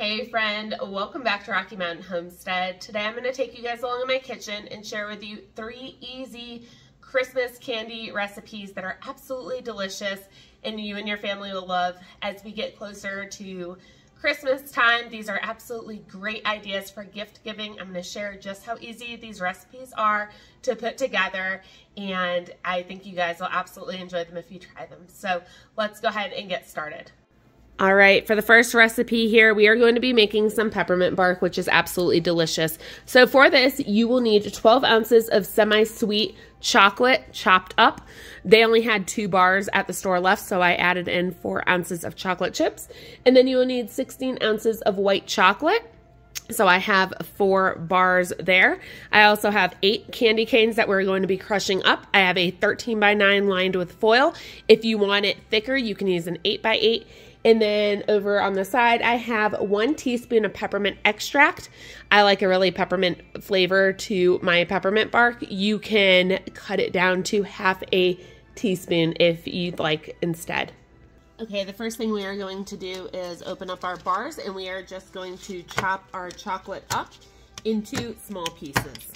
Hey friend, welcome back to Rocky Mountain Homestead. Today I'm going to take you guys along in my kitchen and share with you 3 easy Christmas candy recipes that are absolutely delicious and you and your family will love as we get closer to Christmas time. These are absolutely great ideas for gift giving. I'm going to share just how easy these recipes are to put together, and I think you guys will absolutely enjoy them if you try them. So let's go ahead and get started. All right, for the first recipe here, we are going to be making some peppermint bark, which is absolutely delicious. So for this, you will need 12 ounces of semi-sweet chocolate chopped up. They only had 2 bars at the store left, so I added in 4 ounces of chocolate chips. And then you will need 16 ounces of white chocolate. So I have 4 bars there. I also have 8 candy canes that we're going to be crushing up. I have a 13x9 lined with foil. If you want it thicker, you can use an 8x8. And then over on the side, I have 1 teaspoon of peppermint extract. I like a really peppermint flavor to my peppermint bark. You can cut it down to half a teaspoon if you'd like instead. Okay, the first thing we are going to do is open up our bars, and we are just going to chop our chocolate up into small pieces.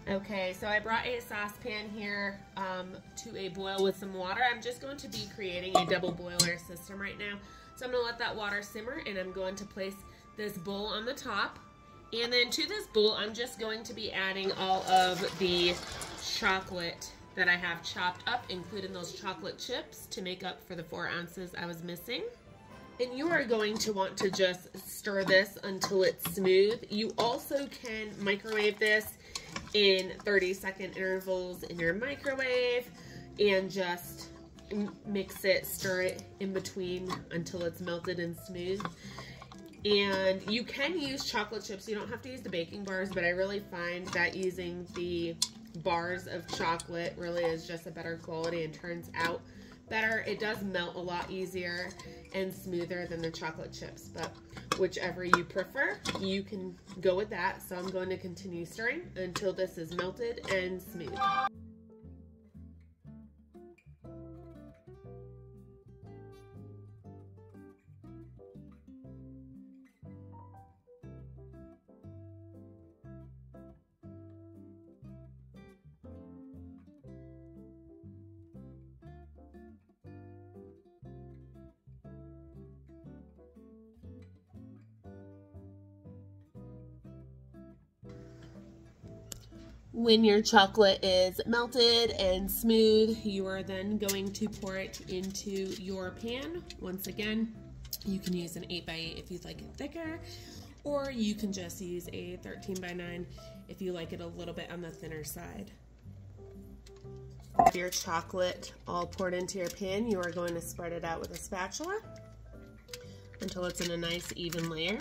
Okay, so I brought a saucepan here to a boil with some water. I'm just going to be creating a double boiler system right now. So I'm going to let that water simmer, and I'm going to place this bowl on the top. And then to this bowl, I'm just going to be adding all of the chocolate that I have chopped up, including those chocolate chips to make up for the 4 ounces I was missing. And you are going to want to just stir this until it's smooth. You also can microwave this in 30-second intervals in your microwave and just mix it, stir it in between until it's melted and smooth. And you can use chocolate chips. You don't have to use the baking bars, but I really find that using the bars of chocolate really is just a better quality and turns out better. It does melt a lot easier and smoother than the chocolate chips, but whichever you prefer, you can go with that. So I'm going to continue stirring until this is melted and smooth. When your chocolate is melted and smooth, you are then going to pour it into your pan. Once again, you can use an 8x8 if you'd like it thicker, or you can just use a 13x9 if you like it a little bit on the thinner side. With your chocolate all poured into your pan, you are going to spread it out with a spatula until it's in a nice even layer.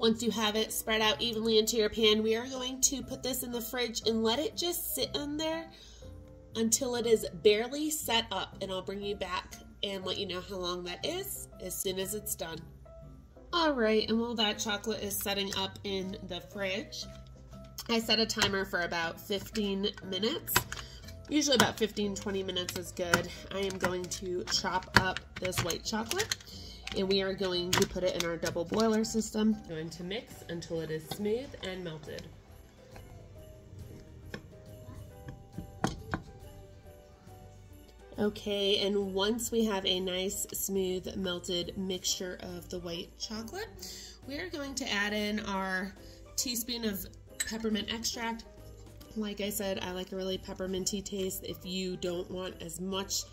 Once you have it spread out evenly into your pan, we are going to put this in the fridge and let it just sit in there until it is barely set up. And I'll bring you back and let you know how long that is as soon as it's done. All right, and while that chocolate is setting up in the fridge, I set a timer for about 15 minutes. Usually about 15-20 minutes is good. I am going to chop up this white chocolate, and we are going to put it in our double boiler system. Going to mix until it is smooth and melted. Okay, and once we have a nice smooth melted mixture of the white chocolate, we are going to add in our teaspoon of peppermint extract. Like I said, I like a really pepperminty taste. If you don't want as much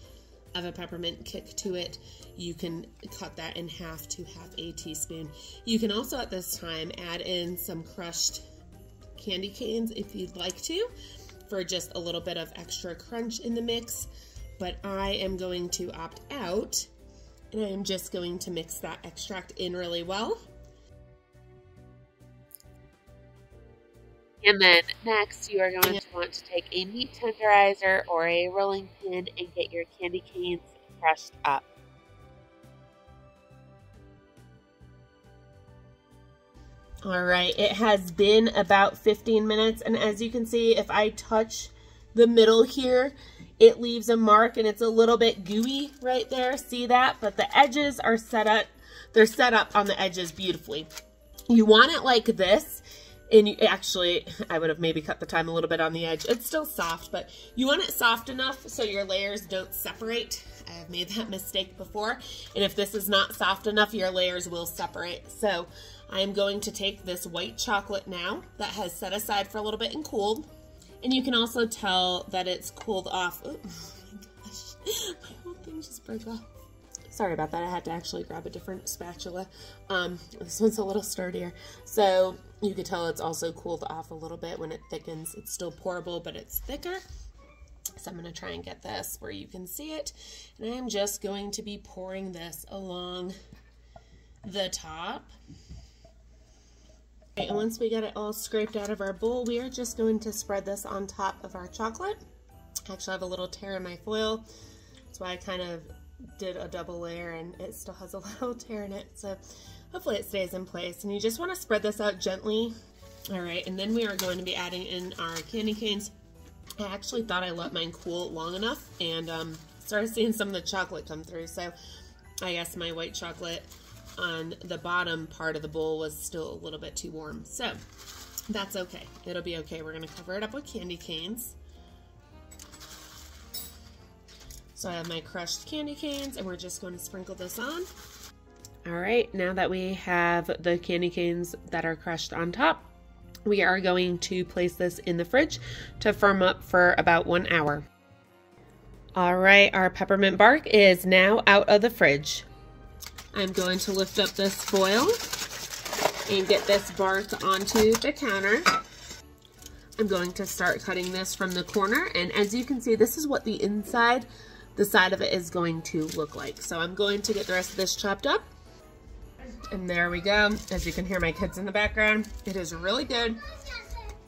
of a peppermint kick to it, you can cut that in half to half a teaspoon. You can also at this time add in some crushed candy canes if you'd like to, for just a little bit of extra crunch in the mix, but I am going to opt out And I am just going to mix that extract in really well. And then next, you are going to want to take a meat tenderizer or a rolling pin and get your candy canes crushed up. All right, it has been about 15 minutes, and as you can see, if I touch the middle here, it leaves a mark and it's a little bit gooey right there. See that? But the edges are set up. They're set up on the edges beautifully. You want it like this. And you, actually, I would have maybe cut the time a little bit on the edge. It's still soft, but you want it soft enough so your layers don't separate. I have made that mistake before. And if this is not soft enough, your layers will separate. So I'm going to take this white chocolate now that has set aside for a little bit and cooled. And you can also tell that it's cooled off. Oh my gosh, my whole thing just broke off. Sorry about that. I had to actually grab a different spatula. This one's a little sturdier. So you can tell it's also cooled off a little bit when it thickens. It's still pourable, but it's thicker. So I'm going to try and get this where you can see it. And I'm just going to be pouring this along the top. Okay, and once we get it all scraped out of our bowl, we are just going to spread this on top of our chocolate. I actually have a little tear in my foil. That's why I kind of did a double layer and it still has a little tear in it. So hopefully it stays in place. And you just want to spread this out gently. All right, and then we are going to be adding in our candy canes. I actually thought I let mine cool long enough and started seeing some of the chocolate come through. So I guess my white chocolate on the bottom part of the bowl was still a little bit too warm. So that's okay. It'll be okay. We're going to cover it up with candy canes. So I have my crushed candy canes and we're just going to sprinkle this on. All right, now that we have the candy canes that are crushed on top, we are going to place this in the fridge to firm up for about 1 hour. All right, our peppermint bark is now out of the fridge. I'm going to lift up this foil and get this bark onto the counter. I'm going to start cutting this from the corner, and as you can see, this is what the side of it is going to look like. So I'm going to get the rest of this chopped up. And there we go. As you can hear my kids in the background, it is really good,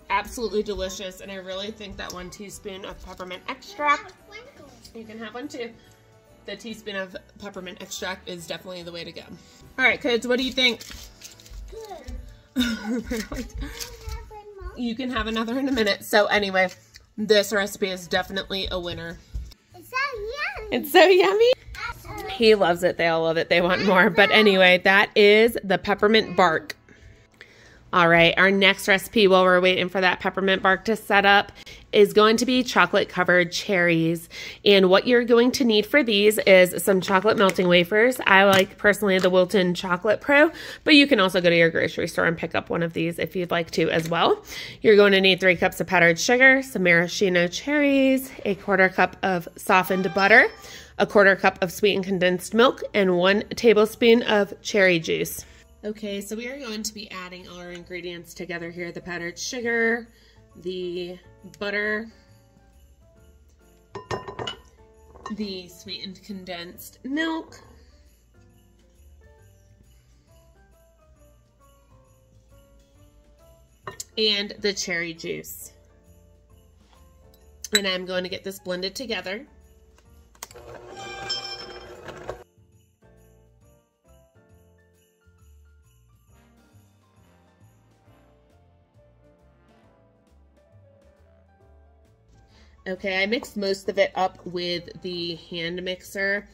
absolutely delicious, and I really think that 1 teaspoon of peppermint extract, you can have one too. The teaspoon of peppermint extract is definitely the way to go. All right, kids, what do you think? Good. You can have another in a minute. So anyway, this recipe is definitely a winner. It's so yummy. It's so yummy. He loves it. They all love it. They want more. But anyway, that is the peppermint bark. All right, our next recipe while we're waiting for that peppermint bark to set up is going to be chocolate covered cherries. And what you're going to need for these is some chocolate melting wafers. I like personally the Wilton Chocolate Pro, but you can also go to your grocery store and pick up one of these if you'd like to as well. You're going to need 3 cups of powdered sugar, some maraschino cherries, a 1/4 cup of softened butter, a 1/4 cup of sweetened condensed milk, and 1 tablespoon of cherry juice. Okay, so we are going to be adding all our ingredients together here. The powdered sugar, the butter, the sweetened condensed milk, and the cherry juice. And I'm going to get this blended together. Okay, I mixed most of it up with the hand mixer.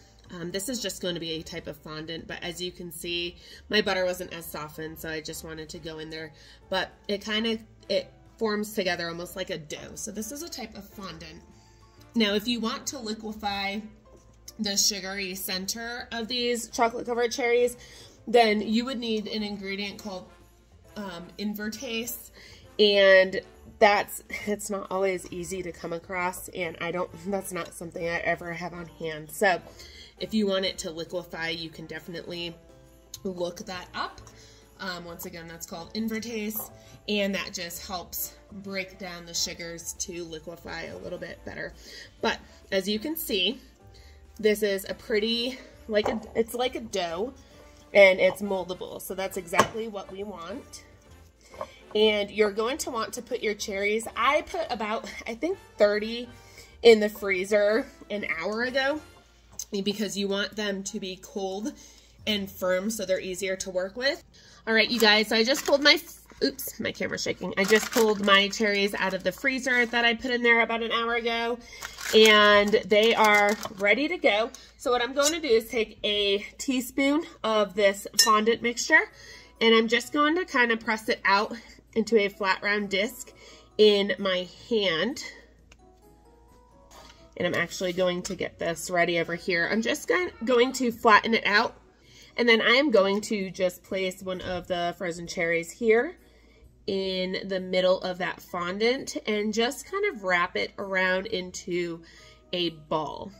This is just going to be a type of fondant, but as you can see, my butter wasn't as softened, so I just wanted to go in there. But it forms together almost like a dough. So this is a type of fondant. Now, if you want to liquefy the sugary center of these chocolate covered cherries, then you would need an ingredient called invertase, and it's not always easy to come across, and that's not something I ever have on hand. So if you want it to liquefy, you can definitely look that up. Once again, that's called invertase, and that just helps break down the sugars to liquefy a little bit better. But as you can see, this is a pretty it's like a dough, and it's moldable. So that's exactly what we want. And you're going to want to put your cherries. I put about, I think 30 in the freezer an hour ago, because you want them to be cold and firm so they're easier to work with. All right, you guys, so I just pulled my, oops, my camera's shaking. I just pulled my cherries out of the freezer that I put in there about an hour ago, and they are ready to go. So what I'm going to do is take a teaspoon of this fondant mixture, and I'm just going to kind of press it out into a flat round disc in my hand. And I'm actually going to get this ready over here. I'm just going to flatten it out. And then I am going to just place one of the frozen cherries here in the middle of that fondant and just kind of wrap it around into a ball.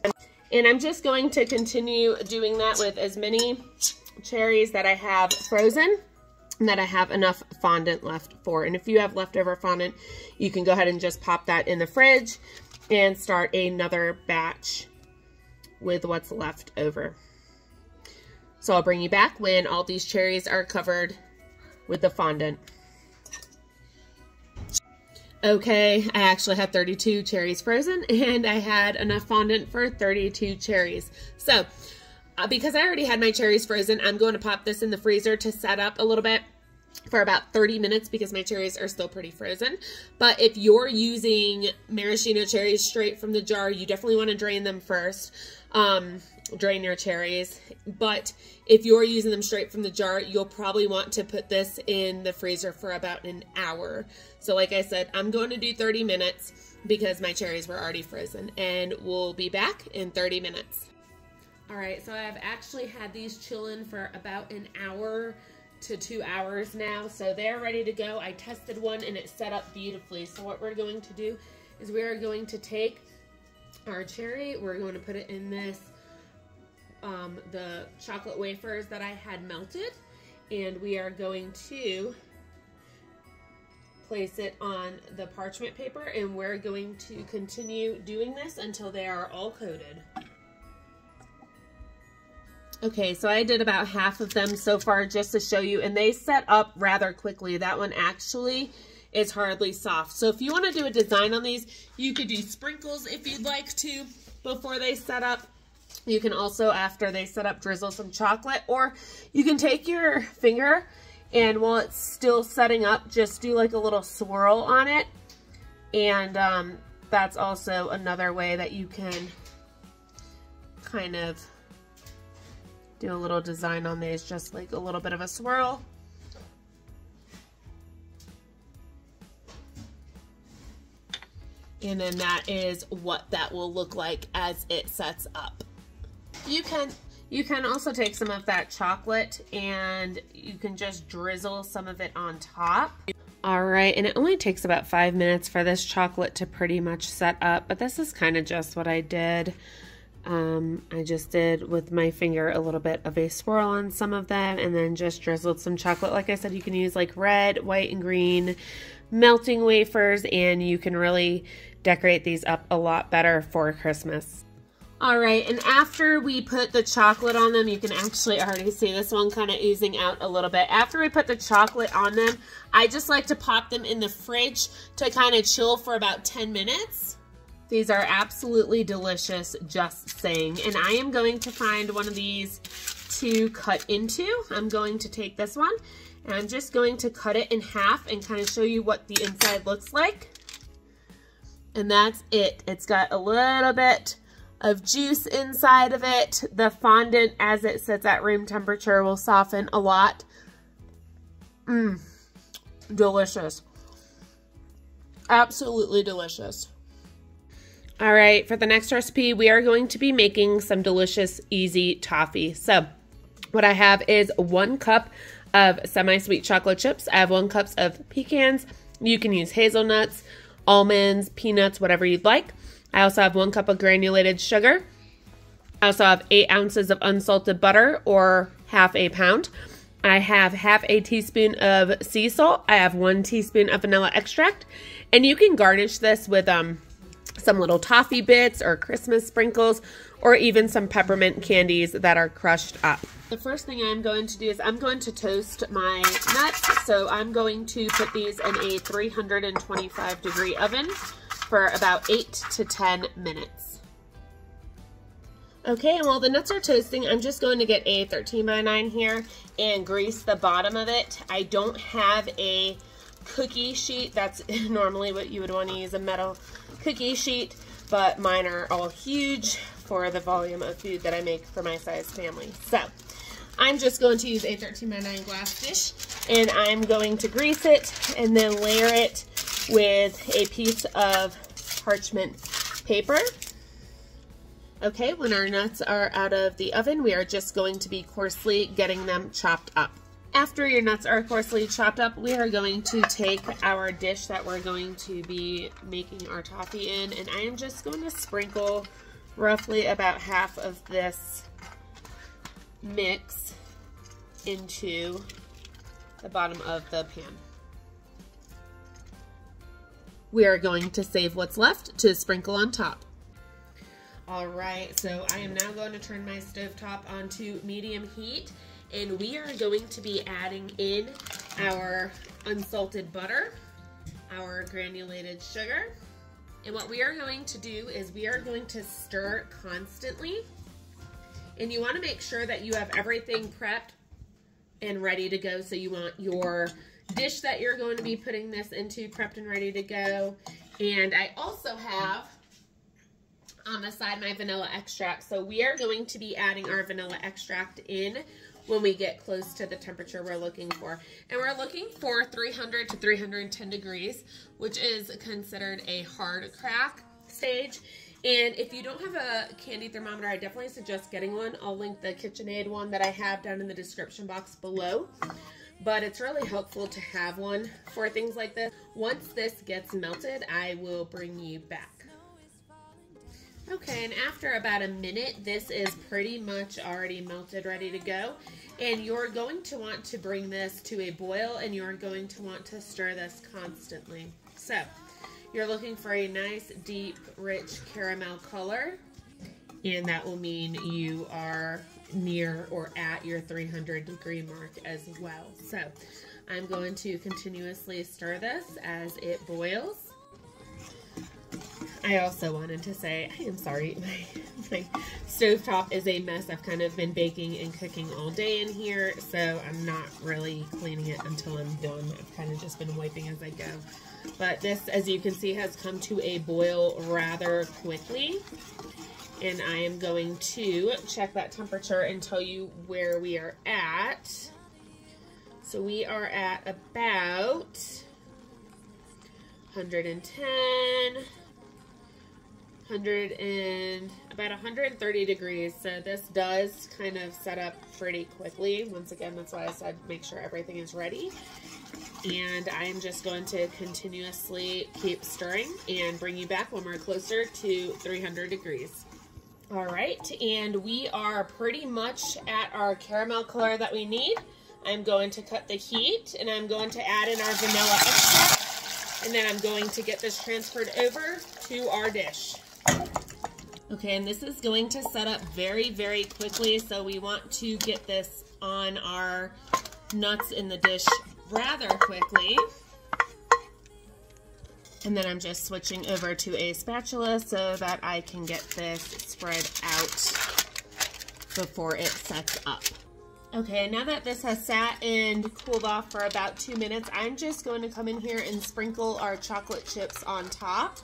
And I'm just going to continue doing that with as many cherries that I have frozen and that I have enough fondant left for. And if you have leftover fondant, you can go ahead and just pop that in the fridge and start another batch with what's left over. So I'll bring you back when all these cherries are covered with the fondant. Okay, I actually had 32 cherries frozen, and I had enough fondant for 32 cherries. So because I already had my cherries frozen, I'm going to pop this in the freezer to set up a little bit for about 30 minutes because my cherries are still pretty frozen. But if you're using maraschino cherries straight from the jar, you definitely want to drain them first. Drain your cherries. But if you're using them straight from the jar, you'll probably want to put this in the freezer for about an hour. So like I said, I'm going to do 30 minutes because my cherries were already frozen, and we'll be back in 30 minutes. All right, so I've actually had these chilling for about an hour to 2 hours now, so they're ready to go. I tested one and it set up beautifully. So what we're going to do is we are going to take our cherry, we're going to put it in this the chocolate wafers that I had melted, and we are going to place it on the parchment paper, and we're going to continue doing this until they are all coated. Okay, so I did about half of them so far just to show you, and they set up rather quickly. That one actually is hardly soft. So if you want to do a design on these, you could do sprinkles if you'd like to before they set up. You can also, after they set up, drizzle some chocolate, or you can take your finger and while it's still setting up, just do like a little swirl on it. And that's also another way that you can kind of do a little design on these, just like a little bit of a swirl. And then that is what that will look like as it sets up. You can also take some of that chocolate and you can just drizzle some of it on top. All right, and it only takes about 5 minutes for this chocolate to pretty much set up, but this is kind of just what I did. I just did with my finger a little bit of a swirl on some of them and then just drizzled some chocolate. Like I said, you can use like red, white, and green melting wafers, and you can really decorate these up a lot better for Christmas. All right, and after we put the chocolate on them, you can actually already see this one kind of oozing out a little bit. After we put the chocolate on them, I just like to pop them in the fridge to kind of chill for about 10 minutes. These are absolutely delicious, just saying. And I am going to find one of these to cut into. I'm going to take this one, and I'm just going to cut it in half and kind of show you what the inside looks like. And that's it. It's got a little bit of juice inside of it. The fondant, as it sits at room temperature, will soften a lot. Delicious. Absolutely delicious. All right, for the next recipe, we are going to be making some delicious, easy toffee. So what I have is 1 cup of semi-sweet chocolate chips. I have 1 cup of pecans. You can use hazelnuts, almonds, peanuts, whatever you'd like. I also have 1 cup of granulated sugar. I also have 8 ounces of unsalted butter, or half a pound. I have half a teaspoon of sea salt. I have 1 teaspoon of vanilla extract. And you can garnish this with some little toffee bits or Christmas sprinkles, or even some peppermint candies that are crushed up. The first thing I'm going to do is I'm going to toast my nuts. So I'm going to put these in a 325-degree oven for about 8 to 10 minutes. Okay, and while the nuts are toasting, I'm just going to get a 13x9 here and grease the bottom of it. I don't have a cookie sheet. That's normally what you would want to use, a metal cookie sheet, but mine are all huge for the volume of food that I make for my size family. So I'm just going to use a 13x9 glass dish, and I'm going to grease it and then layer it with a piece of parchment paper. Okay, when our nuts are out of the oven, we are just going to be coarsely getting them chopped up. After your nuts are coarsely chopped up, we are going to take our dish that we're going to be making our toffee in, and I am just going to sprinkle roughly about half of this mix into the bottom of the pan. We are going to save what's left to sprinkle on top. All right, so I am now going to turn my stovetop onto medium heat, and we are going to be adding in our unsalted butter, our granulated sugar, and what we are going to do is we are going to stir constantly, and you want to make sure that you have everything prepped and ready to go. So you want your dish that you're going to be putting this into prepped and ready to go, and I also have on the side my vanilla extract. So we are going to be adding our vanilla extract in when we get close to the temperature we're looking for. And we're looking for 300 to 310 degrees, which is considered a hard crack stage. And if you don't have a candy thermometer, I definitely suggest getting one. I'll link the KitchenAid one that I have down in the description box below. But it's really helpful to have one for things like this. Once this gets melted, I will bring you back. Okay, and after about a minute, this is pretty much already melted, ready to go. And you're going to want to bring this to a boil, and you're going to want to stir this constantly. So you're looking for a nice, deep, rich caramel color, and that will mean you are near or at your 300-degree mark as well. So I'm going to continuously stir this as it boils. I also wanted to say, I am sorry, my stovetop is a mess. I've kind of been baking and cooking all day in here, so I'm not really cleaning it until I'm done. I've kind of just been wiping as I go. But this, as you can see, has come to a boil rather quickly. And I am going to check that temperature and tell you where we are at. So we are at about 110, about 130 degrees. So this does kind of set up pretty quickly. Once again, that's why I said make sure everything is ready. And I am just going to continuously keep stirring and bring you back when we're closer to 300 degrees. All right, and we are pretty much at our caramel color that we need. I'm going to cut the heat, and I'm going to add in our vanilla extract, and then I'm going to get this transferred over to our dish. Okay, and this is going to set up very, very quickly, so we want to get this on our nuts in the dish rather quickly. And then I'm just switching over to a spatula so that I can get this spread out before it sets up. Okay, now that this has sat and cooled off for about 2 minutes, I'm just going to come in here and sprinkle our chocolate chips on top.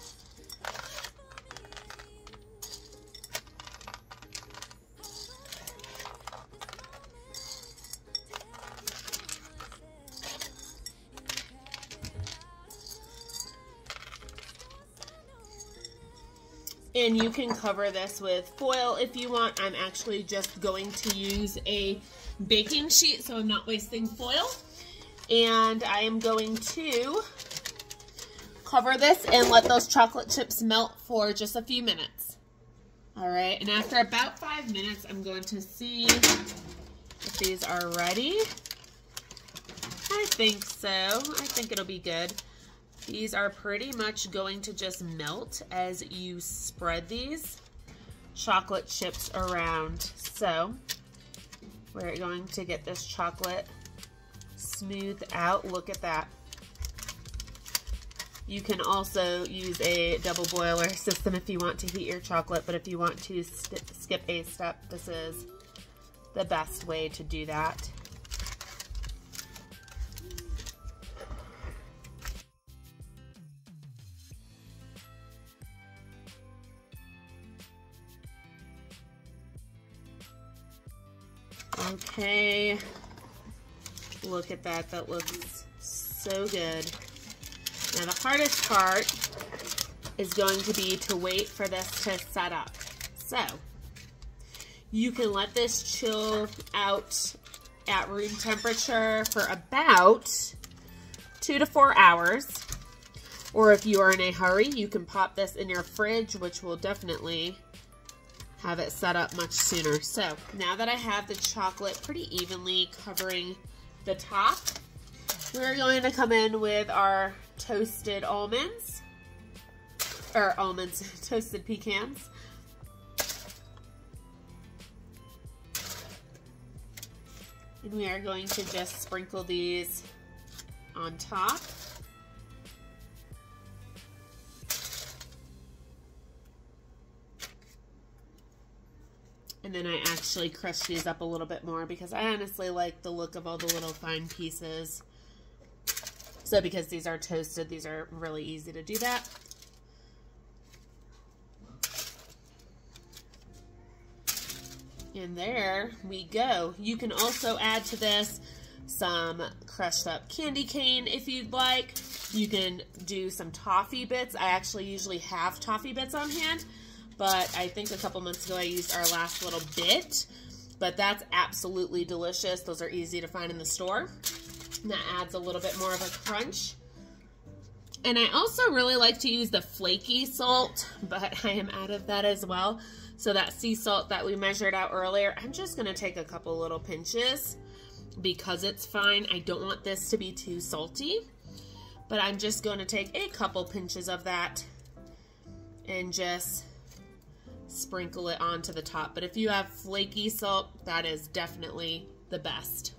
And you can cover this with foil if you want. I'm actually just going to use a baking sheet, so I'm not wasting foil. And I am going to cover this and let those chocolate chips melt for just a few minutes. All right, and after about 5 minutes, I'm going to see if these are ready. I think so. I think it'll be good. These are pretty much going to just melt as you spread these chocolate chips around. So we're going to get this chocolate smoothed out. Look at that. You can also use a double boiler system if you want to heat your chocolate, but if you want to skip a step, this is the best way to do that. Okay, look at that, that looks so good. Now the hardest part is going to be to wait for this to set up. So you can let this chill out at room temperature for about 2 to 4 hours. Or if you are in a hurry, you can pop this in your fridge, which will definitely have it set up much sooner. So now that I have the chocolate pretty evenly covering the top, we're going to come in with our toasted almonds, or toasted pecans. And we are going to just sprinkle these on top. And then I actually crush these up a little bit more because I honestly like the look of all the little fine pieces. So because these are toasted, these are really easy to do that. And there we go. You can also add to this some crushed up candy cane if you'd like. You can do some toffee bits. I actually usually have toffee bits on hand, but I think a couple months ago I used our last little bit. But that's absolutely delicious. Those are easy to find in the store. And that adds a little bit more of a crunch. And I also really like to use the flaky salt, but I am out of that as well. So that sea salt that we measured out earlier, I'm just gonna take a couple little pinches because it's fine. I don't want this to be too salty, but I'm just gonna take a couple pinches of that and just sprinkle it onto the top. But if you have flaky salt, that is definitely the best.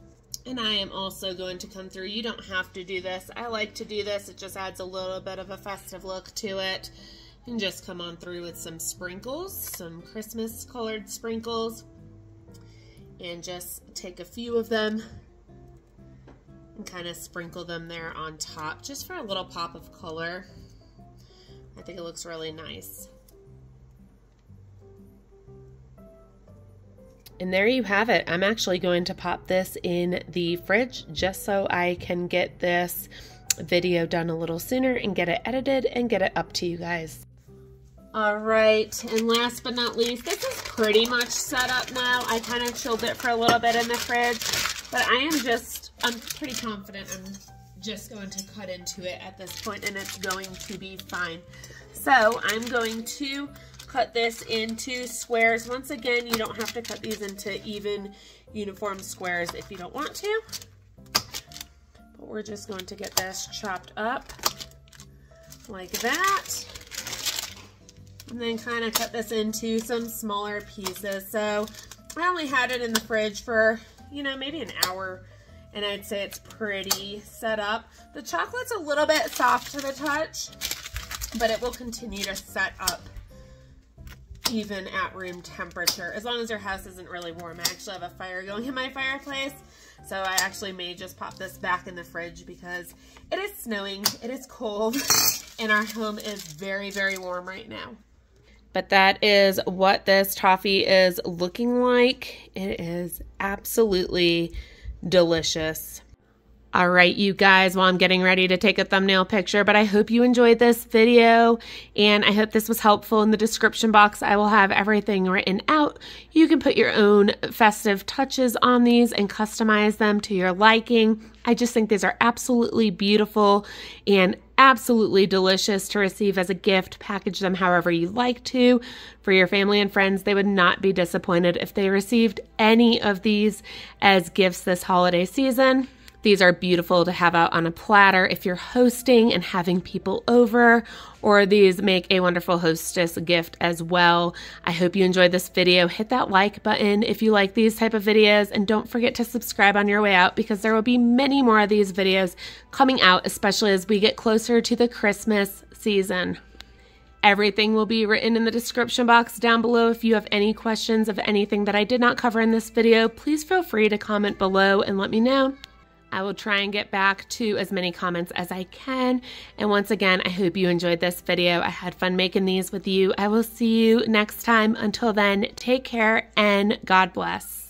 And I am also going to come through. You don't have to do this. I like to do this. It just adds a little bit of a festive look to it. And just come on through with some sprinkles, some Christmas colored sprinkles. And just take a few of them and kind of sprinkle them there on top just for a little pop of color. I think it looks really nice. And there you have it. I'm actually going to pop this in the fridge just so I can get this video done a little sooner and get it edited and get it up to you guys. All right, and last but not least, this is pretty much set up now. I kind of chilled it for a little bit in the fridge, but I'm pretty confident I'm just going to cut into it at this point and it's going to be fine. So I'm going to cut this into squares. Once again, you don't have to cut these into even uniform squares if you don't want to. But we're just going to get this chopped up like that. And then kind of cut this into some smaller pieces. So I only had it in the fridge for, you know, maybe an hour. And I'd say it's pretty set up. The chocolate's a little bit soft to the touch, but it will continue to set up even at room temperature, as long as your house isn't really warm. I actually have a fire going in my fireplace, so I actually may just pop this back in the fridge because it is snowing, it is cold, and our home is very, very warm right now. But that is what this toffee is looking like. It is absolutely delicious. All right, you guys, well, I'm getting ready to take a thumbnail picture, but I hope you enjoyed this video, and I hope this was helpful. In the description box, I will have everything written out. You can put your own festive touches on these and customize them to your liking. I just think these are absolutely beautiful and absolutely delicious to receive as a gift. Package them however you like to for your family and friends. They would not be disappointed if they received any of these as gifts this holiday season. These are beautiful to have out on a platter if you're hosting and having people over, or these make a wonderful hostess gift as well. I hope you enjoyed this video. Hit that like button if you like these type of videos, and don't forget to subscribe on your way out because there will be many more of these videos coming out, especially as we get closer to the Christmas season. Everything will be written in the description box down below. If you have any questions of anything that I did not cover in this video, please feel free to comment below and let me know. I will try and get back to as many comments as I can. And once again, I hope you enjoyed this video. I had fun making these with you. I will see you next time. Until then, take care and God bless.